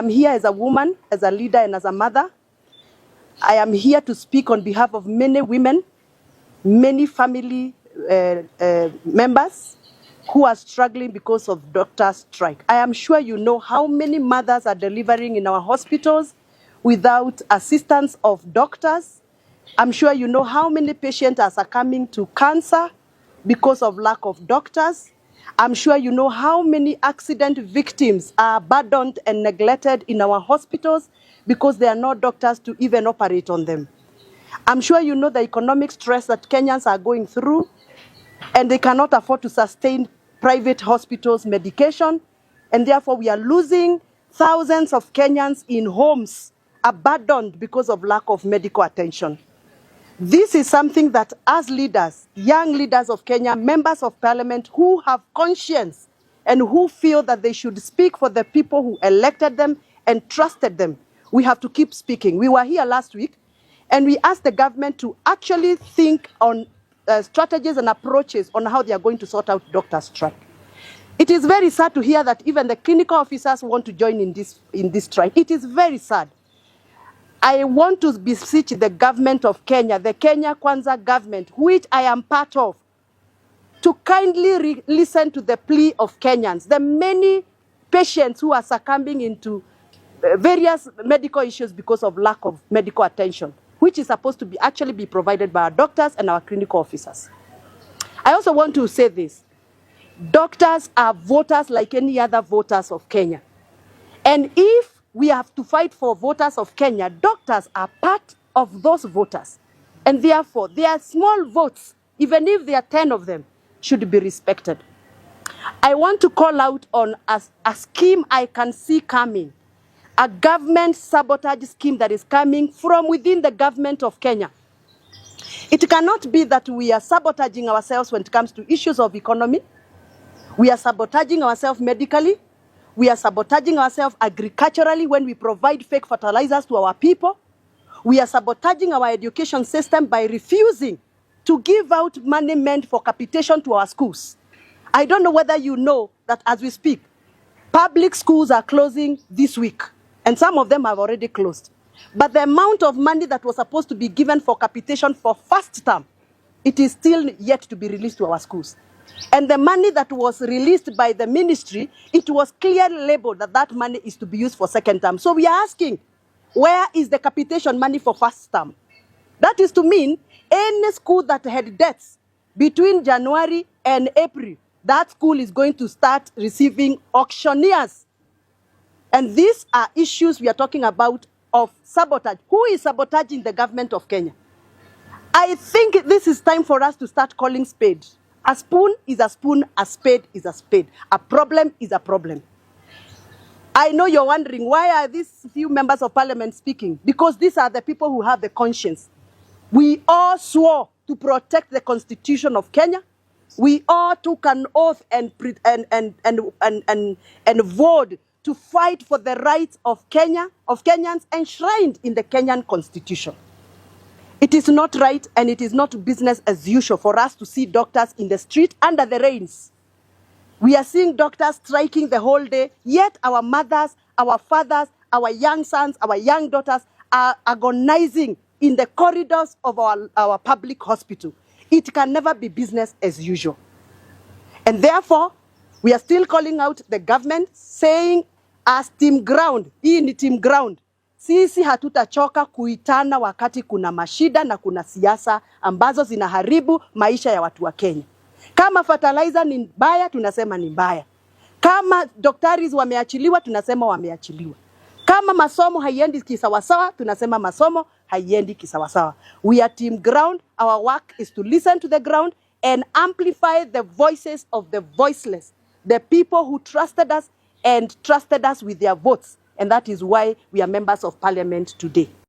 am here as a woman, as a leader, and as a mother. I am here to speak on behalf of many women, many family members who are struggling because of doctor strike. I am sure you know how many mothers are delivering in our hospitals without assistance of doctors. I'm sure you know how many patients are succumbing to cancer because of lack of doctors. I'm sure you know how many accident victims are abandoned and neglected in our hospitals because there are no doctors to even operate on them. I'm sure you know the economic stress that Kenyans are going through, and they cannot afford to sustain private hospitals' medication, and therefore we are losing thousands of Kenyans in homes abandoned because of lack of medical attention. This is something that as leaders, young leaders of Kenya, members of parliament who have conscience and who feel that they should speak for the people who elected them and trusted them, we have to keep speaking. We were here last week and we asked the government to actually think on strategies and approaches on how they are going to sort out doctor strike. It is very sad to hear that even the clinical officers want to join in this strike. It is very sad. I want to beseech the government of Kenya, the Kenya Kwanza government, which I am part of, to kindly listen to the plea of Kenyans, the many patients who are succumbing into various medical issues because of lack of medical attention, which is supposed to be actually be provided by our doctors and our clinical officers. I also want to say this. Doctors are voters like any other voters of Kenya. And if we have to fight for voters of Kenya, doctors are part of those voters. And therefore, their small votes, even if there are 10 of them, should be respected. I want to call out on a scheme I can see coming, a government sabotage scheme that is coming from within the government of Kenya. It cannot be that we are sabotaging ourselves when it comes to issues of economy. We are sabotaging ourselves medically. We are sabotaging ourselves agriculturally when we provide fake fertilizers to our people. We are sabotaging our education system by refusing to give out money meant for capitation to our schools. I don't know whether you know that as we speak, public schools are closing this week, and some of them have already closed. But the amount of money that was supposed to be given for capitation for first term, it is still yet to be released to our schools. And the money that was released by the ministry, it was clearly labeled that that money is to be used for second term. So we are asking, where is the capitation money for first term? That is to mean any school that had debts between January and April, that school is going to start receiving auctioneers. And these are issues we are talking about of sabotage. Who is sabotaging the government of Kenya? I think this is time for us to start calling spade. A spoon is a spoon, a spade is a spade. A problem is a problem. I know you're wondering, why are these few members of parliament speaking? Because these are the people who have the conscience. We all swore to protect the constitution of Kenya. We all took an oath and vowed to fight for the rights of Kenyans enshrined in the Kenyan constitution. It is not right and it is not business as usual for us to see doctors in the street under the rains. We are seeing doctors striking the whole day, yet our mothers, our fathers, our young sons, our young daughters are agonizing in the corridors of our public hospital. It can never be business as usual. And therefore, we are still calling out the government saying, as team ground, hii ni team ground. Sisi hatutachoka kuitana wakati kuna mashida na kuna siasa ambazo zinaharibu maisha ya watu wa Kenya. Kama fertilizer ni mbaya, tunasema ni mbaya. Kama doctors wameachiliwa, tunasema wameachiliwa. Kama masomo haiendi kisawasawa, tunasema masomo haiendi kisawasawa. We are team ground. Our work is to listen to the ground and amplify the voices of the voiceless, the people who trusted us and trusted us with their votes. And that is why we are members of parliament today.